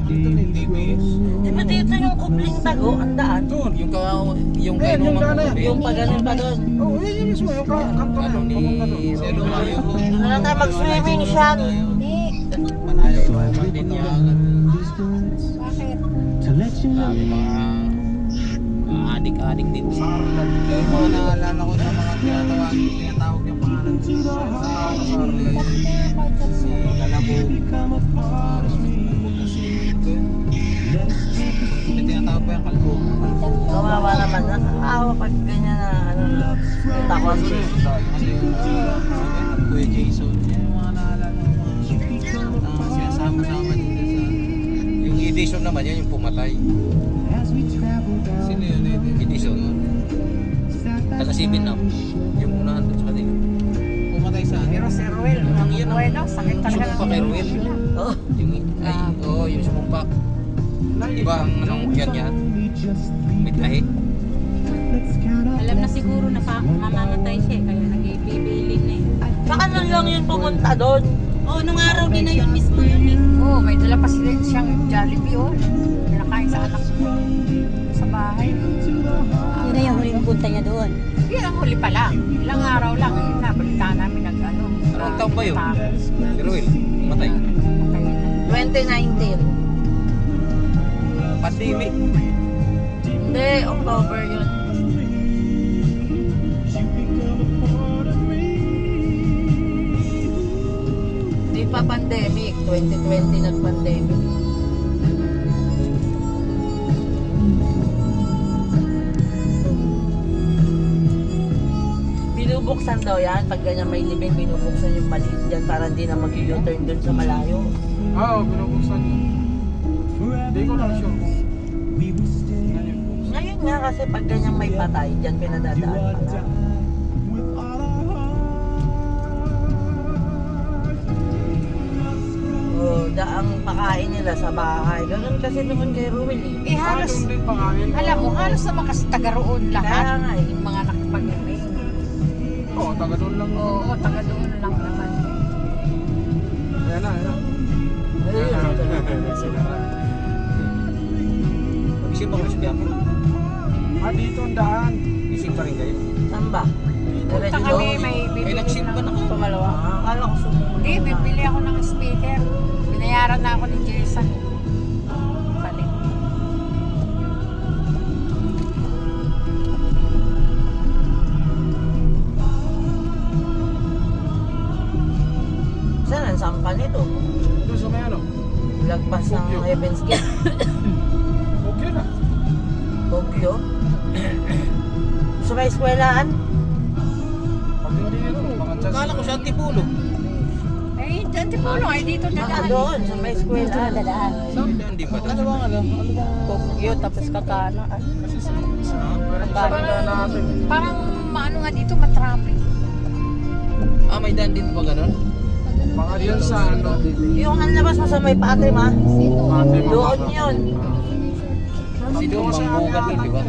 dito na DBS. Di ba dito yung Kubling Tago, ang daan? Doon. Yung Ayan, yung daan na yan. Yung pagaling pa doon. Oo, yun mismo. Yung kanto na yun. Papunta doon. Sa lumayo. Ano na tayo mag-swimming siya? Malayo pa din yan. Bakit? Sabi mga adik-adik dito. Yung mga naalala ko na mga tinatawag yung pangalan sa tawag sa Arlen. Si Kalabog. May tinatawag pa yung Kalabog. Kawawa naman. Nakakawa pag ganyan na ano. Yung takot. Kuya Jason. Yan yung mga naalala ko. Sinasama-sama dito sa... Yung Edison naman yan, yung pumatay. Sino yun? Edison. Taga-sibin na. Yung unahan doon sa kanila. Pumatay saan? Pero si Ruel, ang Yan, bueno, sakit talaga. Sumumpa kay Ruel. Oh, Yung sumumpa. Diba ang anong yan yan? May tahi. Alam na siguro na mamamatay siya eh, kaya nag-ibibilin na eh. saka nun lang yun pumunta doon. Oo, nung araw din na yun mismo yun eh. Oo, may dala pa siyang Jollibee, oh. Pinakain sa anak ko. Sa bahay. Yun na yung huling punta niya doon. Yun ang huli pa lang. Ilang araw lang. Yun na, balitaan namin nag-ano. Anong taon ba yun? Si Ruel, matay. 2019. Pandemic. Hindi, October yun. Hindi pa pandemic. 2020 nag-pandemic. Binubuksan daw yan. Pag ganyan may libing, binubuksan yung maliit dyan para hindi na mag-u-turn dun sa malayo. Oo, binubuksan yun. Hindi ko lang sure kung ano yung buksan. Ngayon nga kasi pag ganyan may patay, dyan pinadadaan pa na. Oh, daang pakain nila sa bahay. Ganun kasi naman kay Ruel eh. Eh, halos, Doon din pakain. alam mo, halos naman kasi taga roon lahat. Kaya nga eh. Yung mga nakapag-remain. Oo, taga doon lang. Oo, taga doon lang naman. Ayan na, ayan na. Ayun. Isip ba kung si Bianco? Dito ang daan. Isip pa rin kayo? Saan ba? Punta Diretso? kami, may bibili May nagsimba na ng... ako. Pangalawa. Akala ko sumunod. Hindi, bibili ako ng speaker. Binayaran na ako ni Jason. Palit. Saan ang sampa nito? Doon sa may ano? Lagpas ng Tokyo. Heaven's Gate. Okay na. Tokyo. Sa may eskwelahan? Pag hindi ano, mga chance. Akala ko sa Antipulo. Eh, dyan di pulo. Ay, dito Ah, dadaan. doon, sa may eskwelahan. Saan hindi ba? Ano bang ano? Ano bang... Tokyo, tapos Kakana. Saka na natin. Parang maano nga dito, matraffic. May daan dito ba ganun? Mga yun sa ano? Yung hanlabas mo sa may Patim ha? Fatima. Doon yun. Kasi doon bangbugan doon, di ba?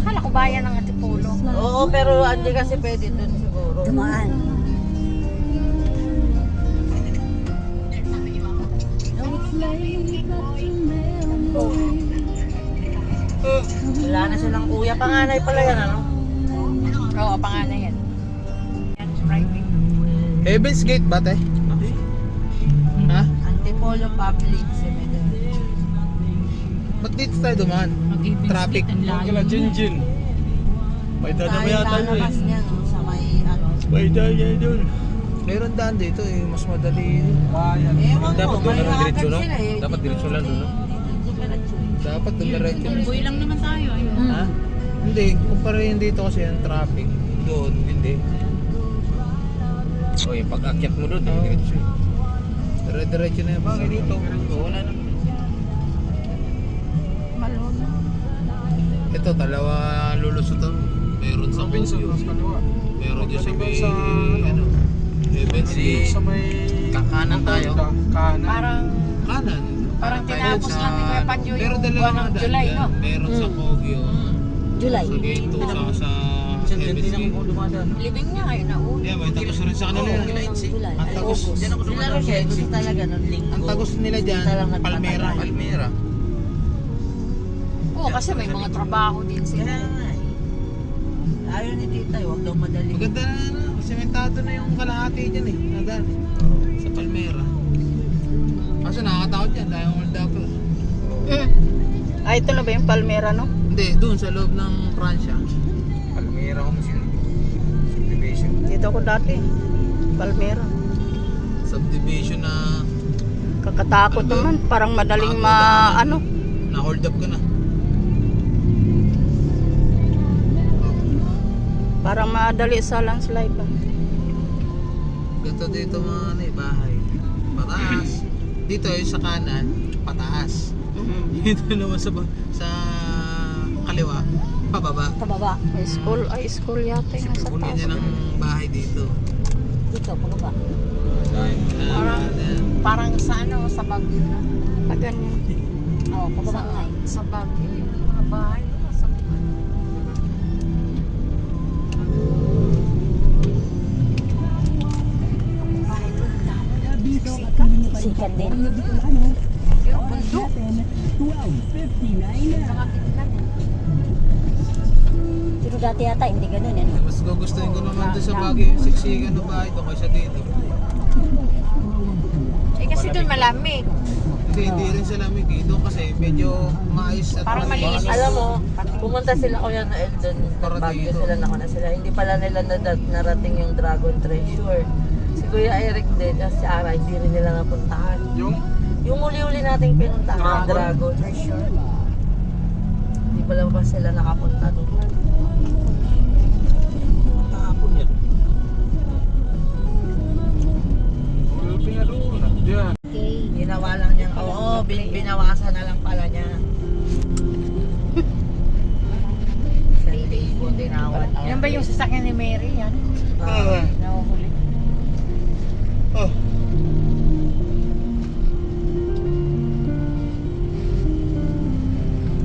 Akala ko bayan ng Atipulo. Oo, pero hindi kasi pwede doon siguro. Dumaan. Wala na silang kuya. Panganay pala yan, ano? Oo, pangalan yan. Yan, driving. Heaven's Gate ba, te? Ha? Antipolo Public Cemetery. Ba't dito tayo dumaan? Traffic. Ang Jinjin. May Tayo lalabas niya, no? Sa may, ano? May daan doon. Meron daan dito eh, mas madali. Bayan. Ewan Dapat ko, doon may lang diretso, no? sila eh. Dapat diretso lang doon, no? Diretso. Dapat dumiretso. Convoy lang naman tayo. Ayun. Ha? Hindi, kumpara yun dito kasi yung traffic. Doon, hindi. O yung pag-akyat mo doon, diretso. Dire-diretso na yung Bakit dito? Wala na. Malona. Ito, dalawa lulusutan. Meron sa Kogyo. Meron dyan sa may, ano, Heaven's Gate. Sa may... Kakanan tayo. Kanan. Parang, Kanan. parang tinapos Sa- natin kaya Panjo Pero yung dalawa buwan ng daan July, dyan. no? Meron sa Kogyo. July. Sa Gate 2, sa Minsan dyan Heaven's din Gate. ako dumadaan. Libing niya ngayon na ulo. Yeah, may tagos rin sa kanila Oo, yan. kila Insi. July. Ang Ay, tagos. August. Diyan ako Sila dumadaan Rochelle, sa gusto Insi. talaga nung linggo. Ang tagos nila dyan, Talagang Palmera. nagpatagal. Palmera. Oo, kasi may mga trabaho din sila. Kaya nga eh. Ayaw ni tita, huwag daw madali. Maganda na, sementado na yung kalahati dyan eh. Nadan. Sa Palmera. Kaso nakakatakot yan, dahil hold up. Ah, ito na ba yung Palmera, no? Hindi, doon sa loob ng Pransya. Palmera ko mo sila. Subdivision. Dito ako dati. Palmera. Subdivision na Kakatakot Ano ba? naman. Parang madaling Bago na, ano. na-hold up ka na. Parang madali sa landslide ba? Ganito dito mga ano, eh, bahay. Pataas. Dito yung sa kanan, pataas. Dito naman sa kaliwa, pababa. Pababa. May school. Ay, school yata yung nasa taas. Ganyan ang bahay dito. Dito, pababa. Parang sa ano, sa Baguio na. Ah, ganyan. Oo, pababa nga eh. Sa Baguio, yung mga bahay. Sa Sikat din. yung bundok. Sa Makilan. Pero dati yata hindi ganun yan. Mas gugustuhin ko naman doon sa Baguio yung siksikan ng bahay doon kaysa dito. Eh kasi doon malamig. Hindi rin sa lamig eh. Doon kasi medyo maayos at Parang malinis. Alam mo, pumunta sila Kuya Noel doon. Para Baguio dito. sila nakuna sila. Hindi pala nila narating yung Dragon Treasure. Si Kuya Eric din at si Ara, hindi rin nila napuntahan. Yung uli-uli nating pinuntahan, Dragon Treasure. Hindi pala ba sila nakapunta doon. Tapon yan. Ginawa lang niya. Oo, binawasan na lang pala niya. Sa tinawan niya. Yan ba yung sasakyan ni Mary yan? Nahuhuli.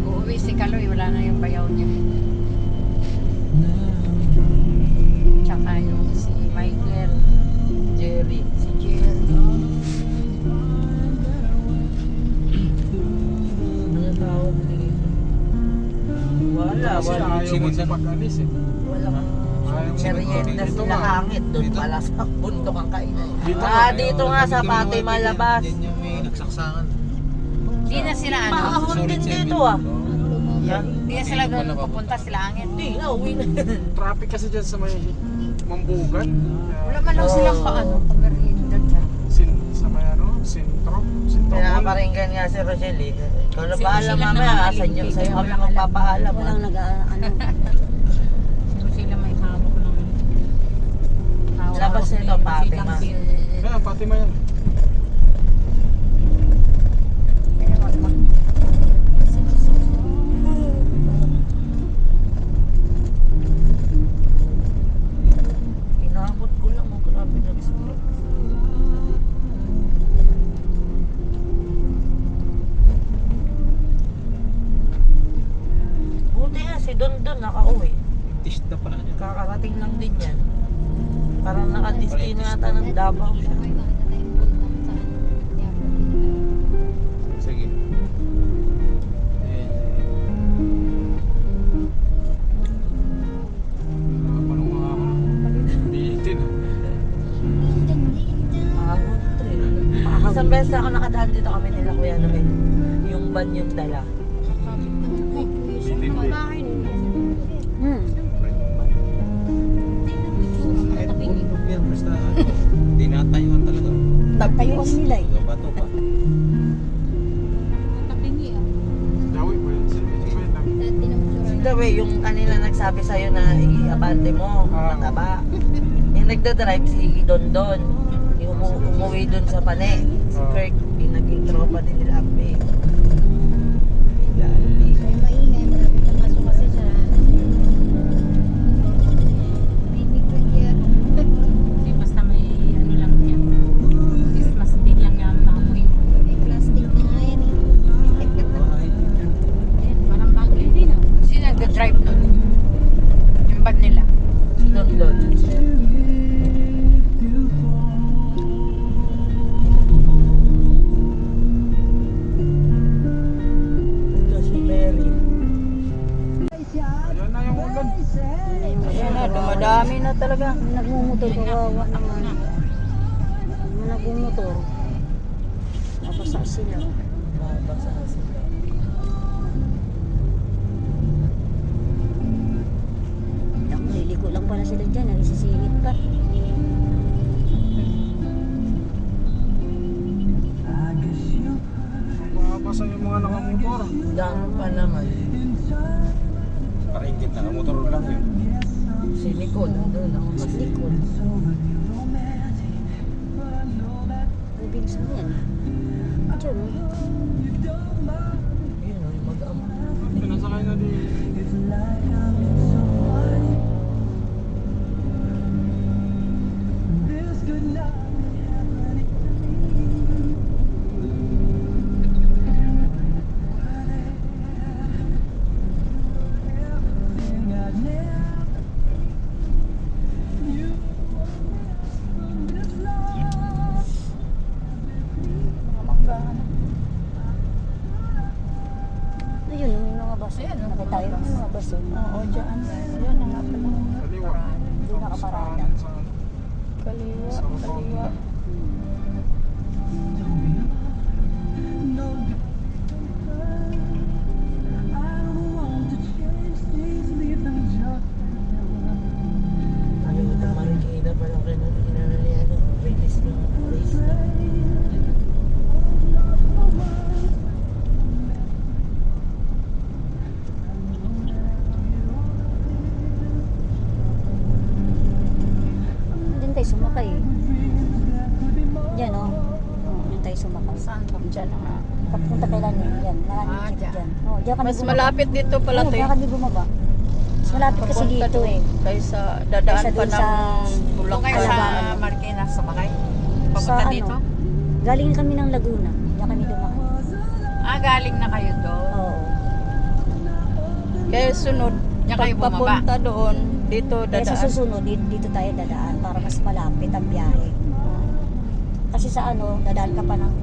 Uuwi si Kaloy, wala na yung bayaw niya. Tsaka yung si Michael, Jerry. si Jerry. Ano tawag dito? Wala. Merienda sila hangit. Doon pala sa bundok ang kainan. Dito nga sa Patay Malabas. Yan yung may nagsaksakan. Di na sila ano, Maahon din dito ah. di na sila doon pupunta sila angin. Hindi na, uwi na. Traffic kasi dyan sa may Mambugan. Wala man lang silang paano, pag-merienda dyan. Sa may ano, Sintro. Pinakaparinggan nga si Rochelle eh. Ikaw na Si bahala Rochelle mamaya. naman Sa'yo malimit, kami walang magpapaalam. Walang nag-ano. So sila may hawak ng Labas nito, Fatima. Kaya, Fatima yan. Inabot ko lang. Grabe nag-split. Buti nga si Don nakauwi. Tista pala niya. Kakarating lang din yan. Parang nakadistino yata ng Davao siya. Sige. Parang mga bitin. Ahon to eh. Isang beses ako nakadaan dito kami nila Kuya Noel. Yung van yung dala. Bitin din. Kahit kung Biyernes na tinatayuan talaga. Tagtayuan nila eh. Bato pa. Tabingi ah. Jawi po yan. Si Dawe, yung kanina nagsabi sa'yo na i-abante mo, mataba. Yung nagdadrive si Dondon. Yung umuwi dun sa Pane. Si Kirk, yung naging tropa din nila Akbe. Lalbi. Kaya maingay, marami kang masok kasi siya. Binig ko yan. Di basta may ano lang yan. Christmas din lang yan naamoy mo. May plastic na nga yan eh. Parang bagay din ah. Sino nag-drive nun? Yung bag nila. kawawa naman. Mga nagmumotor. Mabasa sila. Mabasa sila. Liliko lang pala sila dyan. Nagsisingit pa. Mababasa yung mga nakamotor. Dami pa naman. Paringkit na, motor lang yun. Si Nicole, nandun ako Sa kasi. likod. Ibig sabihin. Diyan. Yun, yung mag-ama. Pinasakay na din. Ayun, yung mga baso. Nakita yun yung mga baso. Oo, dyan. Yun na nga pala. Kaliwa. Hindi nakaparada. Sa Kaliwa, Sa kaliwa. Nakalimutan makikita pa lang kinanalihan ng release ng race na. Doon tayo sumakay. Yan o. Doon tayo sumakay. Saan pa? Dyan na nga. Papunta kailan yan? Yan. Maraming jeep dyan. dyan. Oh, diyan kami Mas bumaba. malapit dito pala Oo, to diyan eh. kami bumaba. Mas malapit kasi Papunta dito doon. eh. Kaysa dadaan Kaysa pa doon ng sa- Doon kayo sa Kalabangan. Marikina sumakay? Sa Papunta ano? dito? Galing kami ng Laguna. Diyan kami dumaan. Ah, galing na kayo doon. Oo. Kaya sunod, Diyan kayo bumaba? papunta doon, dito Kaya sa dadaan. susunod, dito tayo dadaan para mas malapit ang biyahe. Kasi sa ano, dadaan ka pa ng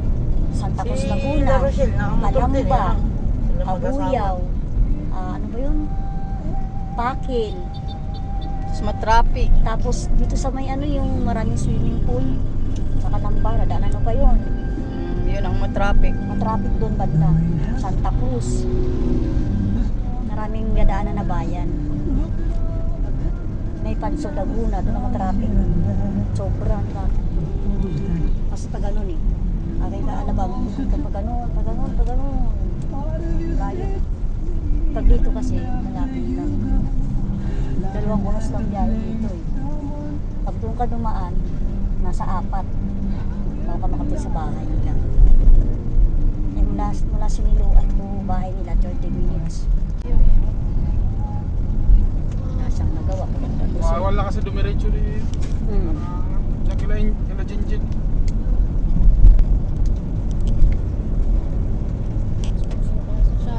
Santa Cruz Si Laguna, La Rochelle, nakamotor din eh. Palamba, ano? Sila mag-asawa. Abuyaw, ano ba yun? Pakil. Mas matraffic. Tapos dito sa may ano yung maraming swimming pool. Sa Kalamba, dadaan ano pa yun? Yun ang matraffic. Matraffic doon banda. Santa Cruz. Maraming dadaanan na bayan. May Panso Laguna, doon ang matraffic. Sobrang traffic. Kasi pag ganun eh. Aking kaalabang, pag ganun. Layo. Pag dito kasi, malapit lang. 2 oras lang biyahe dito eh. Pag doon ka dumaan, nasa 4. Bago ka makapunta sa bahay nila. Eh, mula siniluan ko bahay nila, 30 minutes. Wala siyang nagawa. Wala kasi dumiretso din. Diyan kila Jinjin.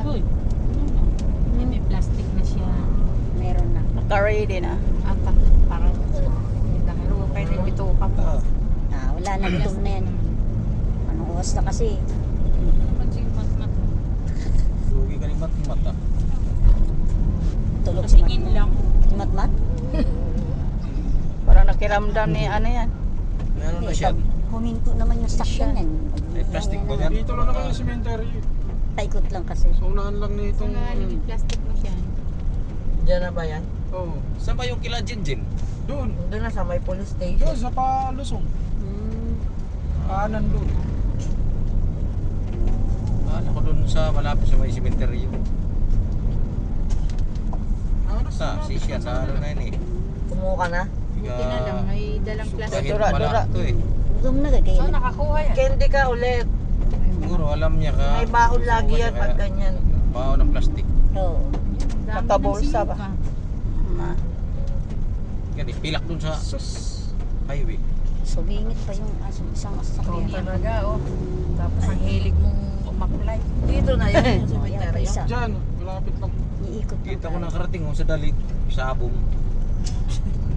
Uy, may plastic na siya. Meron na. Naka-ready na. At para nakaro kayo na bito ka po. Wala na, gutom na yan. Anong oras na kasi? Mat-mat. Lugi ka rin mata. Tulog si Tingin Matmat. lang. Si Matmat? Para nakiramdam ni ano yan. Meron na Eh, siya. pag huminto naman yung sakyan yan. May plastic ba yan? Dito lang naman yung cemetery. Paikot lang kasi. So unahan lang nitong... May plastic na siya. Diyan na ba yan? Oo. Saan ba yung kila Jinjin? Doon. Doon na sa may police Doon station. sa Palusong. Kanan doon. Ano ko doon sa malapit sa may cemetery yun. Ano Sa sisya na ano na yun eh. Kumuha ka na? Buti na lang, may dalang plastic. Kahit Dura, wala dura. ito eh. Gutom na gagay. So nakakuha yan. Candy ka ulit. Siguro alam niya ka. May baon lagi yan Kaya- pag ganyan. Baon ng plastic. Oo. Dami ng Nakabulsa sino ba? ka. Yan eh, pilak doon sa highway. Sumingit pa yung isang Oo sasakyan. talaga, oh. Tapos ang hilig mong umakulay. Dito na yun yung Ayan pa cemetery. isa. Diyan, malapit lang. Iikot lang Kita ko tayo. nakarating oh, sa dalit. Sabong.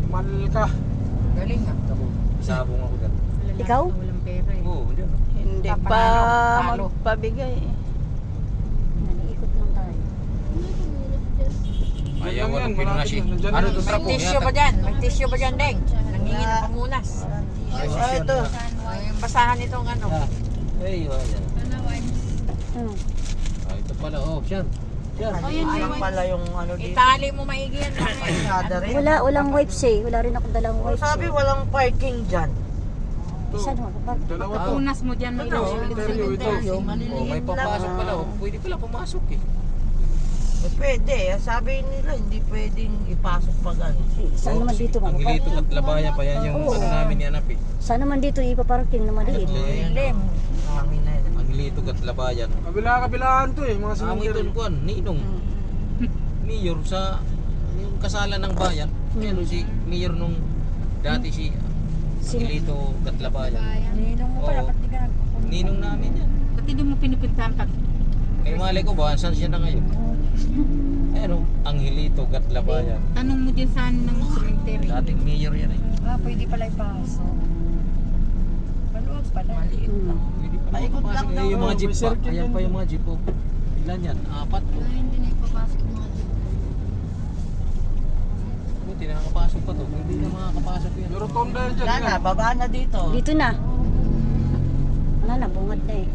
Malka. Galing ah. Sabong ako dyan. Lalaki Ikaw? na walang pera eh. Oo, dyan. Hindi Papanalo, pa talo. magpabigay. Iikot lang tayo. Ayaw Yan, ano pinunasi. malapit na. Nandyan Ano na. doon May sa tissue ba dyan? May tissue ba dyan, Deng? Humingi ng pamunas. Ito. Basahan itong ano. Ay, yan. Hmm. Ito pala, oh, siyan. Ayan pala yung ano dito. Itali mo maigi yan. Kalsada rin. Walang wipes eh. Wala rin akong dalang wipes. Sabi walang parking dyan. Isa naman. Dalawa to. Punas mo dyan, may Teryo ito. Oh, may papasok pala, oh. Pwede pala pumasok eh. Pwede. Sabi nila hindi pwedeng ipasok pa gano'n. Saan naman dito Ang Hilito magpaparking? at Labayan pa yan yung Oo. ano namin yanap eh. Saan naman dito ipaparking na maliit? Hangin na yun. Ang Hilito at Labayan. Kabila-kabilaan to eh, mga Amo cemetery. ito kuan, ninong. Mayor sa yung kasalan ng bayan. Ano si mayor nung dati si Hilito at Labayan. Ninong mo pala, Oo. ba't di ka nagpapunta? Ninong namin yan. Ba't hindi mo pinupuntahan pag Kaya malay ko ba, saan siya na ngayon? Ayan o, ang Hilito at Labayan. tanong mo dyan saan ng cemetery? Dating mayor yan eh. Pwede pala ipasok. Maluwag pala. Maliit lang. Pwede pa Paikot lang daw. yung mga jeep May pa. circuit Ayan yan. pa yung mga jeep po. Ilan yan? 4 po. Hindi na ipapasok mga dyan. Buti nakakapasok pa to. Hindi na makakapasok yan. Yung rotonda yan dyan. Wala na, baba na dito. Dito na. Wala na, bungad na eh.